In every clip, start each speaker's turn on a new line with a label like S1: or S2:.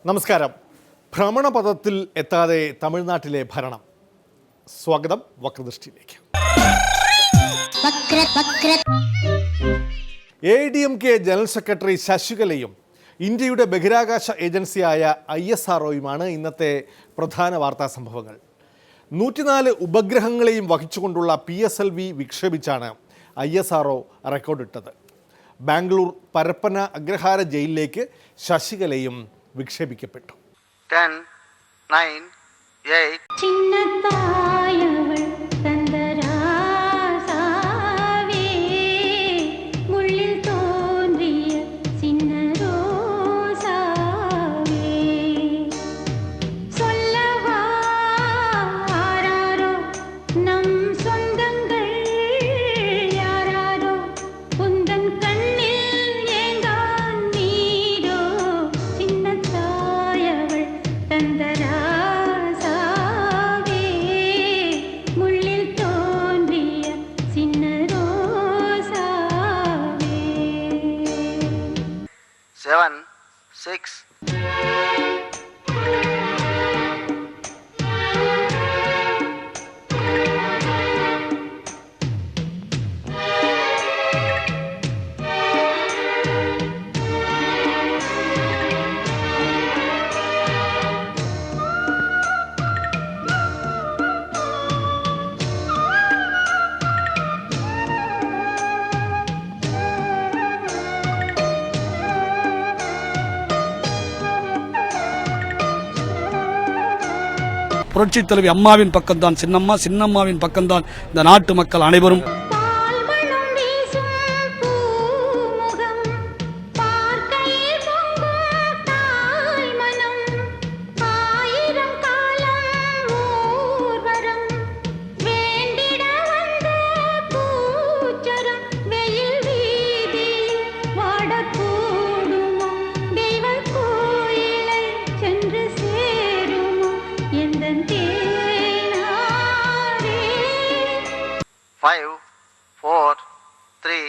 S1: നമസ്കാരം. ഭ്രമണപഥത്തിൽ എത്താതെ തമിഴ്നാട്ടിലെ ഭരണം. സ്വാഗതം വക്രദൃഷ്ടിയിലേക്ക്. ADMK ജനറൽ സെക്രട്ടറി ശശികലയും ഇന്ത്യയുടെ ബഹിരാകാശ ഏജൻസിയായ ISROയുമാണ് ഇന്നത്തെ പ്രധാന വാർത്താ സംഭവങ്ങൾ. 104 ഉപഗ്രഹങ്ങളെയും വഹിച്ചുകൊണ്ടുള്ള PSLV വിക്ഷേപിച്ചാണ് ISRO റെക്കോർഡിട്ടത്. ബാംഗ്ലൂർ പരപ്പന അഗ്രഹാര ജയിലിലേക്ക് ശശികലയും വിക്ഷേപിക്കപ്പെട്ടു.
S2: 10, 9, 8 7, 6
S3: புரட்சித் தலைவி அம்மாவின் பக்கம்தான் சின்னம்மா, சின்னம்மாவின் பக்கம்தான் இந்த நாட்டு மக்கள் அனைவரும்.
S2: Five, four, three.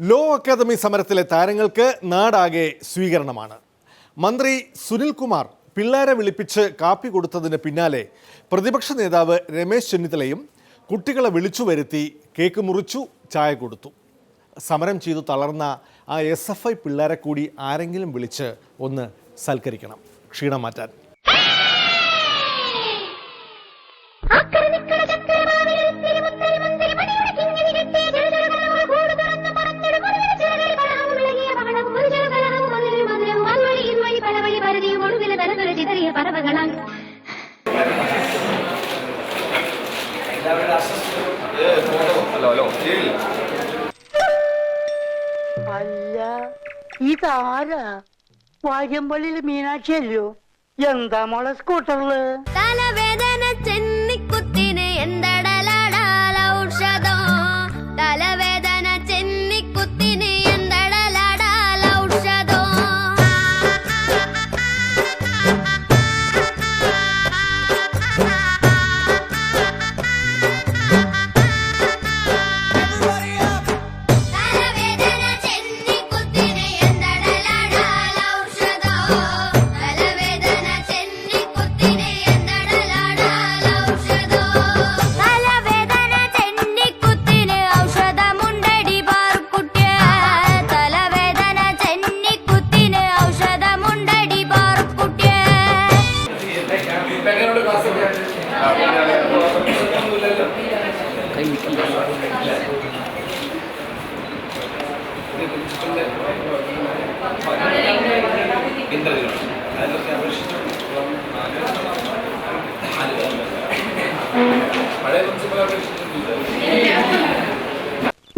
S1: Law academy സമരത്തിലെ താരങ്ങൾക്ക് നാടാകെ സ്വീകരണമാണ്. മന്ത്രി സുനിൽകുമാർ പിള്ളേരെ വിളിപ്പിച്ച് കാപ്പി കൊടുത്തതിന് പിന്നാലെ പ്രതിപക്ഷ നേതാവ് രമേശ് ചെന്നിത്തലയും കുട്ടികളെ വിളിച്ചു വരുത്തി കേക്ക് മുറിച്ചു, ചായ കൊടുത്തു. സമരം ചെയ്തു തളർന്ന ആ SFI പിള്ളേരെ കൂടി ആരെങ്കിലും വിളിച്ച് ഒന്ന് സൽക്കരിക്കണം, ക്ഷീണം മാറ്റാൻ.
S4: അല്ല, ഇതാരാ? വാര്യമ്പള്ളിയില് മീനാക്ഷിയല്ലോ. എന്താ മോളെ സ്കൂട്ടറില്?
S5: തലവേദന ചെന്നിക്കുത്തിന് എന്തടലാടാല ഔഷധം. തലവേദന ചെന്നിക്കുത്തിന് എന്തടലാടാല ഔഷധം. തലവേദന ചെന്നിക്കുത്തിന് എന്തടലാടാല ഔഷധം. തലവേദന ചെന്നിക്കുത്തിന്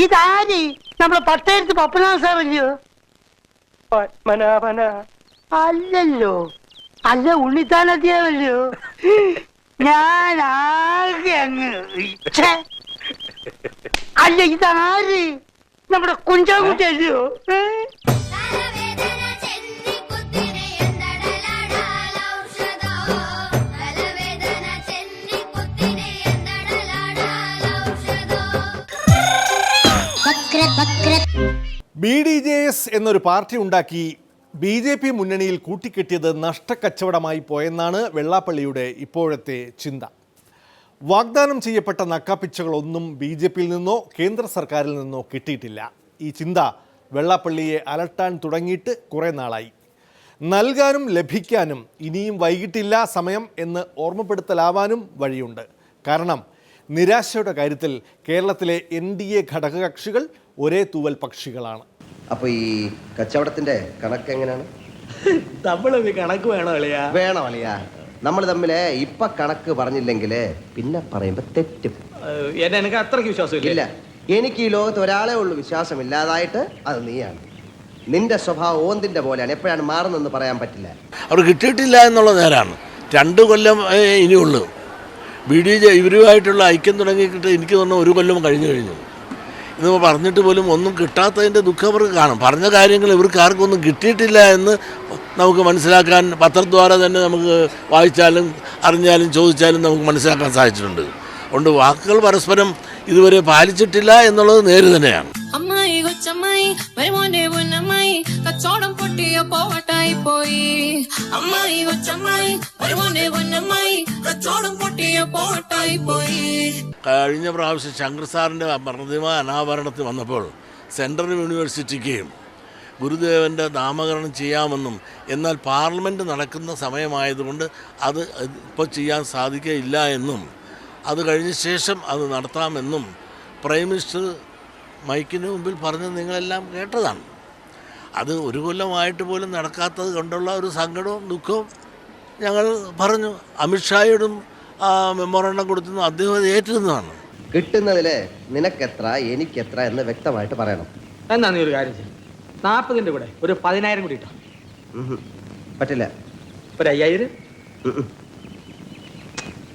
S4: ഇതാര് നമ്മുടെ പട്ടയത്ത് പപ്പനാഥ സാറല്ലയോ? പത്മനാഭന അല്ലല്ലോ, അല്ല ഉണ്ണിത്താനത്തിയാവല്ലോ. ഞാൻ ആകെ അങ്ങ് ഛെ. അല്ല ഇതാര് നമ്മുടെ കുഞ്ചാകുട്ടിയല്ലയോ?
S5: തലവേദന ചെന്നിക്കുത്തിനെ എന്തടലാടാലൗഷധോ തലവേദന ചെന്നിക്കുത്തിനെ എന്തടലാടാലൗഷധോ
S1: BDJS എന്നൊരു പാർട്ടി ഉണ്ടാക്കി BJP മുന്നണിയിൽ കൂട്ടിക്കെട്ടിയത് നഷ്ടക്കച്ചവടമായി പോയെന്നാണ് വെള്ളാപ്പള്ളിയുടെ ഇപ്പോഴത്തെ ചിന്ത. വാഗ്ദാനം ചെയ്യപ്പെട്ട നക്കാപ്പിച്ചകളൊന്നും BJPയിൽ നിന്നോ കേന്ദ്ര സർക്കാരിൽ നിന്നോ കിട്ടിയിട്ടില്ല. ഈ ചിന്ത വെള്ളാപ്പള്ളിയെ അലട്ടാൻ തുടങ്ങിയിട്ട് കുറേ നാളായി. നൽകാനും ലഭിക്കാനും ഇനിയും വൈകിട്ടില്ല സമയം എന്ന് ഓർമ്മപ്പെടുത്തലാവാനും വഴിയുണ്ട്. കാരണം നിരാശയുടെ കാര്യത്തിൽ കേരളത്തിലെ NDA ഘടകകക്ഷികൾ ഒരേ തൂവൽ പക്ഷികളാണ്.
S6: അപ്പൊ ഈ കച്ചവടത്തിന്റെ കണക്ക് എങ്ങനെയാണ്?
S7: നമ്മളൊരു കണക്ക് വേണോ അളിയാ?
S6: വേണം അളിയാ. നമ്മൾ തമ്മില് ഇപ്പൊ കണക്ക് പറഞ്ഞില്ലെങ്കില് പിന്നെ പറയുമ്പോ തെറ്റും.
S7: എനിക്ക് അത്രയ്ക്ക് വിശ്വാസമില്ല.
S6: ഇല്ല, എനിക്ക് ഈ ലോകത്ത് ഒരാളെ ഉള്ളൂ വിശ്വാസമില്ലാതായിട്ട്, അത് നീയാണ്. നിന്റെ സ്വഭാവം ഓന്തിന്റെ പോലെയാണ്, എപ്പോഴാണ് മാറുന്നെന്ന് പറയാൻ പറ്റില്ല.
S8: അവർ കിട്ടിയിട്ടില്ല എന്നുള്ള നേരാണ്. 2 കൊല്ലം ഇനിയുള്ളൂ. BDJ ഇവരുമായിട്ടുള്ള ഐക്യം തുടങ്ങിയിട്ട് എനിക്ക് തോന്നുന്നു 1 കൊല്ലം കഴിഞ്ഞു. ഇന്ന് പറഞ്ഞിട്ട് പോലും ഒന്നും കിട്ടാത്തതിൻ്റെ ദുഃഖം അവർക്ക് കാണും. പറഞ്ഞ കാര്യങ്ങൾ ഇവർക്ക് ആർക്കും ഒന്നും കിട്ടിയിട്ടില്ല എന്ന് നമുക്ക് മനസ്സിലാക്കാൻ പത്രദ്വാര തന്നെ നമുക്ക് വായിച്ചാലും അറിഞ്ഞാലും ചോദിച്ചാലും നമുക്ക് മനസ്സിലാക്കാൻ സാധിച്ചിട്ടുണ്ട്. അതുകൊണ്ട് വാക്കുകൾ പരസ്പരം ഇതുവരെ പാലിച്ചിട്ടില്ല എന്നുള്ളത് നേര് തന്നെയാണ്.
S9: അമ്മായി കൊച്ചമ്മായി വരുമോന്റെ പൊന്നമ്മായി കച്ചോടം പൊട്ടിയ പോവട്ടായി പോയി. അമ്മായി കൊച്ചമ്മായി വരുമോന്റെ പൊന്നമ്മായി കച്ചോടം പൊട്ടിയ പോവട്ടായി പോയി.
S8: കഴിഞ്ഞ പ്രാവശ്യം ശങ്കർ സാറിൻ്റെ പ്രതിമ അനാവരണത്തിൽ വന്നപ്പോൾ സെൻട്രൽ യൂണിവേഴ്സിറ്റിക്ക് ഗുരുദേവൻ്റെ നാമകരണം ചെയ്യാമെന്നും എന്നാൽ പാർലമെൻറ്റ് നടക്കുന്ന സമയമായതുകൊണ്ട് അത് ഇപ്പോൾ ചെയ്യാൻ സാധിക്കില്ല എന്നും അത് കഴിഞ്ഞ ശേഷം അത് നടത്താമെന്നും പ്രൈം മിനിസ്റ്റർ മൈക്കിന് മുമ്പിൽ പറഞ്ഞത് നിങ്ങളെല്ലാം കേട്ടതാണ്. അത് 1 കൊല്ലമായിട്ട് പോലും നടക്കാത്തത് കൊണ്ടുള്ള ഒരു സങ്കടവും ദുഃഖവും ഞങ്ങൾ പറഞ്ഞു. അമിത്ഷായോടും മെമ്മോറണ്ടം കൊടുത്തു, അദ്ദേഹം അത് ഏറ്റിരുന്നതാണ്.
S6: കിട്ടുന്നതില് നിനക്കെത്ര എനിക്കെത്ര എന്ന് വ്യക്തമായിട്ട് പറയണം.
S7: എന്നാ നീ ഒരു കാര്യം ചെയ്യും, 40ന്റെ കൂടെ ഒരു 10,000 കൂടി ഇട്ടോ.
S6: പറ്റില്ല.
S7: ഒരു 5,000,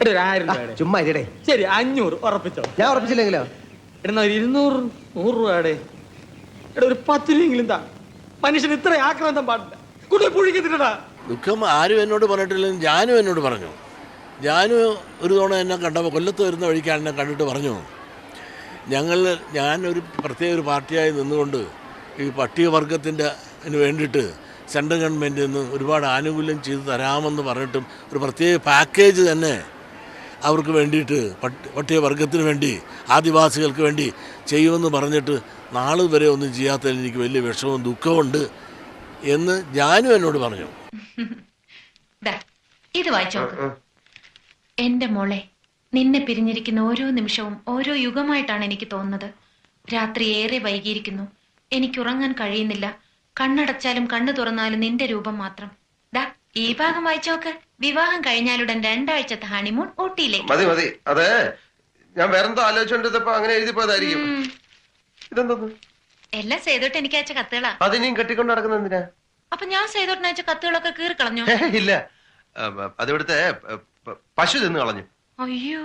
S7: ഒരു 1,000 രൂപയുടെ.
S6: ചുമ്മാ ഇരിടേ.
S7: ശരി, 500 ഉറപ്പിച്ചോ.
S6: ഞാൻ ഉറപ്പിച്ചില്ലെങ്കിലോ?
S7: ഇടുന്ന ഒരു 200, 100 രൂപയുടെ. എടാ ഒരു 10 രൂപയെങ്കിലും താ. മനുഷ്യൻ ഇത്ര ആക്രാന്തം പാടില്ല. കൂടുതൽ പുഴിക്കത്തില്ലടാ.
S8: ദുഃഖം ആരും എന്നോട് പറഞ്ഞിട്ടില്ലെങ്കിലും ജാനു എന്നോട് പറഞ്ഞു. ജാനു ഒരു തവണ എന്നെ കണ്ടപ്പോൾ കൊല്ലത്ത് വരുന്ന വഴിക്കാണ് എന്നെ കണ്ടിട്ട് പറഞ്ഞു, ഞാനൊരു പ്രത്യേക ഒരു പാർട്ടിയായി നിന്നുകൊണ്ട് ഈ പട്ടികവർഗത്തിൻ്റെ വേണ്ടിയിട്ട് സെൻട്രൽ ഗവൺമെൻറ്റിൽ നിന്ന് ഒരുപാട് ആനുകൂല്യം ചെയ്തു തരാമെന്ന് പറഞ്ഞിട്ടും ഒരു പ്രത്യേക പാക്കേജ് തന്നെ അവർക്ക് വേണ്ടിയിട്ട് പട്ടികവർഗത്തിന് വേണ്ടി ആദിവാസികൾക്ക് വേണ്ടി ചെയ്യുമെന്ന് പറഞ്ഞിട്ട് നാൾ വരെ ഒന്നും ചെയ്യാത്തതിൽ എനിക്ക് വലിയ വിഷമവും ദുഃഖമുണ്ട് എന്ന് ജാനു എന്നോട് പറഞ്ഞു.
S10: ഇത് വായിച്ചോ. എന്റെ മോളെ, നിന്നെ പിരിഞ്ഞിരിക്കുന്ന ഓരോ നിമിഷവും ഓരോ യുഗമായിട്ടാണ് എനിക്ക് തോന്നുന്നത്. രാത്രി ഏറെ വൈകിയിരിക്കുന്നു, എനിക്ക് ഉറങ്ങാൻ കഴിയുന്നില്ല. കണ്ണടച്ചാലും കണ്ണു തുറന്നാലും നിന്റെ രൂപം മാത്രം. ഈ ഭാഗം വായിച്ചോക്ക്. വിവാഹം കഴിഞ്ഞാലുടൻ 2 ആഴ്ചത്തെ ഹണിമൂൺ ഊട്ടിയിലേക്ക്.
S6: മതി മതി, അതെ ഞാൻ വേറെന്തോ ആലോചിച്ചോണ്ടിരുന്നപ്പോ അങ്ങനെ എഴുതി പോയതായിരിക്കും. ഇതെന്തോന്നു?
S10: എല്ലാം സേതോട്ട് എനിക്ക് അയച്ച കത്തുകളാ.
S6: അതിനെയും കെട്ടിക്കൊണ്ട് നടക്കുന്ന എന്തിനാ?
S10: അപ്പൊ ഞാൻ സേതോട്ടിന് അയച്ച കത്തുകളൊക്കെ കീറിക്കളഞ്ഞു.
S6: ഇല്ല, അതിവിടുത്തെ പശു തിന്നു കളഞ്ഞു.
S10: അയ്യോ,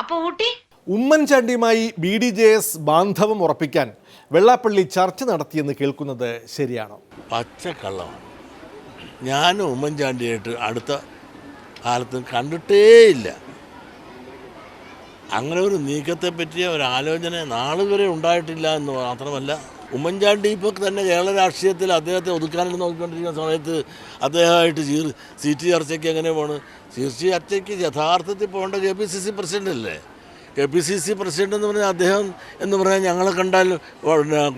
S10: അപ്പൊ ഊട്ടി?
S1: ഉമ്മൻചാണ്ടിയുമായി BDJS ബാന്ധവം ഉറപ്പിക്കാൻ വെള്ളാപ്പള്ളി ചർച്ച നടത്തിയെന്ന് കേൾക്കുന്നത് ശരിയാണോ?
S8: പച്ചക്കള്ളമാണ്. ഞാനും ഉമ്മൻചാണ്ടിയായിട്ട് അടുത്ത കാലത്ത് കണ്ടിട്ടേയില്ല. അങ്ങനെ ഒരു നീക്കത്തെ പറ്റിയ ഒരു ആലോചന നാളുവരെ ഉണ്ടായിട്ടില്ല എന്ന് മാത്രമല്ല, ഉമ്മൻചാണ്ടി ഇപ്പോൾ തന്നെ കേരള രാഷ്ട്രീയത്തിൽ അദ്ദേഹത്തെ ഒതുക്കാനായിട്ട് നോക്കിക്കൊണ്ടിരിക്കുന്ന സമയത്ത് അദ്ദേഹമായിട്ട് സീറ്റ് ചർച്ചയ്ക്ക് എങ്ങനെ പോകണം? സീറ്റ് ചർച്ചയ്ക്ക് യഥാർത്ഥത്തിൽ പോകേണ്ട KPCC പ്രസിഡന്റ് അല്ലേ? KPCC പ്രസിഡന്റ് എന്ന് പറഞ്ഞാൽ അദ്ദേഹം എന്ന് പറഞ്ഞാൽ ഞങ്ങളെ കണ്ടാൽ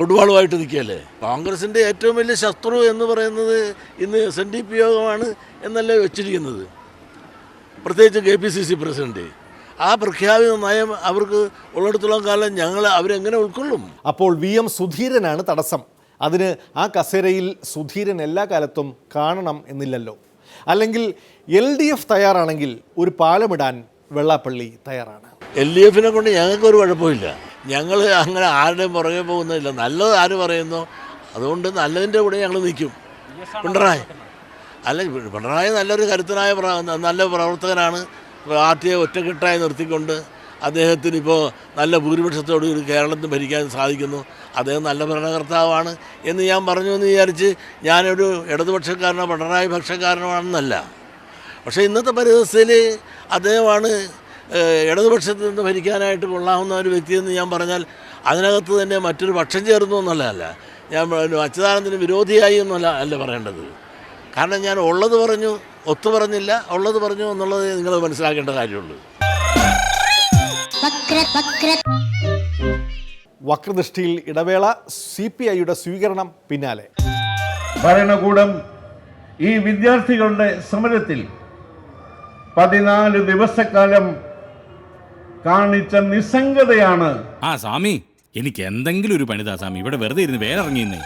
S8: കൊടുവാളുമായിട്ട് നിൽക്കുകയല്ലേ? കോൺഗ്രസിൻ്റെ ഏറ്റവും വലിയ ശത്രു എന്ന് പറയുന്നത് ഇന്ന് SNDP യോഗമാണ് എന്നല്ലേ വെച്ചിരിക്കുന്നത്, പ്രത്യേകിച്ച് KPCC പ്രസിഡന്റ്. ആ പ്രഖ്യാപിത നയം അവർക്ക് ഉള്ളിടത്തോളം കാലം ഞങ്ങൾ അവരെങ്ങനെ ഉൾക്കൊള്ളും?
S1: അപ്പോൾ VM സുധീരനാണ് തടസ്സം. അതിന് ആ കസേരയിൽ സുധീരൻ എല്ലാ കാലത്തും കാണണം എന്നില്ലല്ലോ. അല്ലെങ്കിൽ LDF തയ്യാറാണെങ്കിൽ ഒരു പാലമിടാൻ വെള്ളാപ്പള്ളി തയ്യാറാണ്.
S8: LDFനെ കൊണ്ട് ഞങ്ങൾക്കൊരു കുഴപ്പമില്ല. ഞങ്ങൾ അങ്ങനെ ആരുടെയും പുറകെ പോകുന്നില്ല. നല്ലത് ആര് പറയുന്നോ അതുകൊണ്ട് നല്ലതിൻ്റെ കൂടെ ഞങ്ങൾ നിൽക്കും. പിണറായി നല്ലൊരു കരുത്തനായ നല്ല പ്രവർത്തകനാണ്. പാർട്ടിയെ ഒറ്റക്കെട്ടായി നിർത്തിക്കൊണ്ട് അദ്ദേഹത്തിന് ഇപ്പോൾ നല്ല ഭൂരിപക്ഷത്തോടുകൂടി കേരളത്തിൽ ഭരിക്കാൻ സാധിക്കുന്നു. അദ്ദേഹം നല്ല ഭരണകർത്താവാണ് എന്ന് ഞാൻ പറഞ്ഞു എന്ന് വിചാരിച്ച് ഞാനൊരു ഇടതുപക്ഷക്കാരനോ പിണറായി പക്ഷക്കാരനോ പക്ഷേ ഇന്നത്തെ പരിസ്ഥിതിയിൽ അദ്ദേഹമാണ് ഇടതുപക്ഷത്തിൽ നിന്ന് ഭരിക്കാനായിട്ട് കൊള്ളാവുന്ന ഒരു വ്യക്തിയെന്ന് ഞാൻ പറഞ്ഞാൽ അതിനകത്ത് തന്നെ മറ്റൊരു പക്ഷം ചേർന്നു എന്നുള്ളതല്ല. ഞാൻ അച്യുതാനന്ദന് വിരോധിയായി അല്ല പറയേണ്ടത്. കാരണം ഞാൻ ഉള്ളത് പറഞ്ഞു, ഒത്തു പറഞ്ഞില്ല, ഉള്ളത് പറഞ്ഞു എന്നുള്ളത് നിങ്ങൾ മനസ്സിലാക്കേണ്ട കാര്യമുള്ളൂ.
S1: വക്രദൃഷ്ടിയിൽ ഇടവേള. CPIയുടെ സ്വീകരണം പിന്നാലെ.
S11: ഭരണകൂടം ഈ വിദ്യാർത്ഥികളുടെ സമരത്തിൽ 14 ദിവസക്കാലം കാണിച്ച നിസ്സംഗതയാണ്.
S12: സ്വാമി, എനിക്ക് എന്തെങ്കിലും ഒരു പണിതാ സ്വാമി, ഇവിടെ വെറുതെ ഇരുന്ന് വേറെ ഇറങ്ങിയെന്നേ.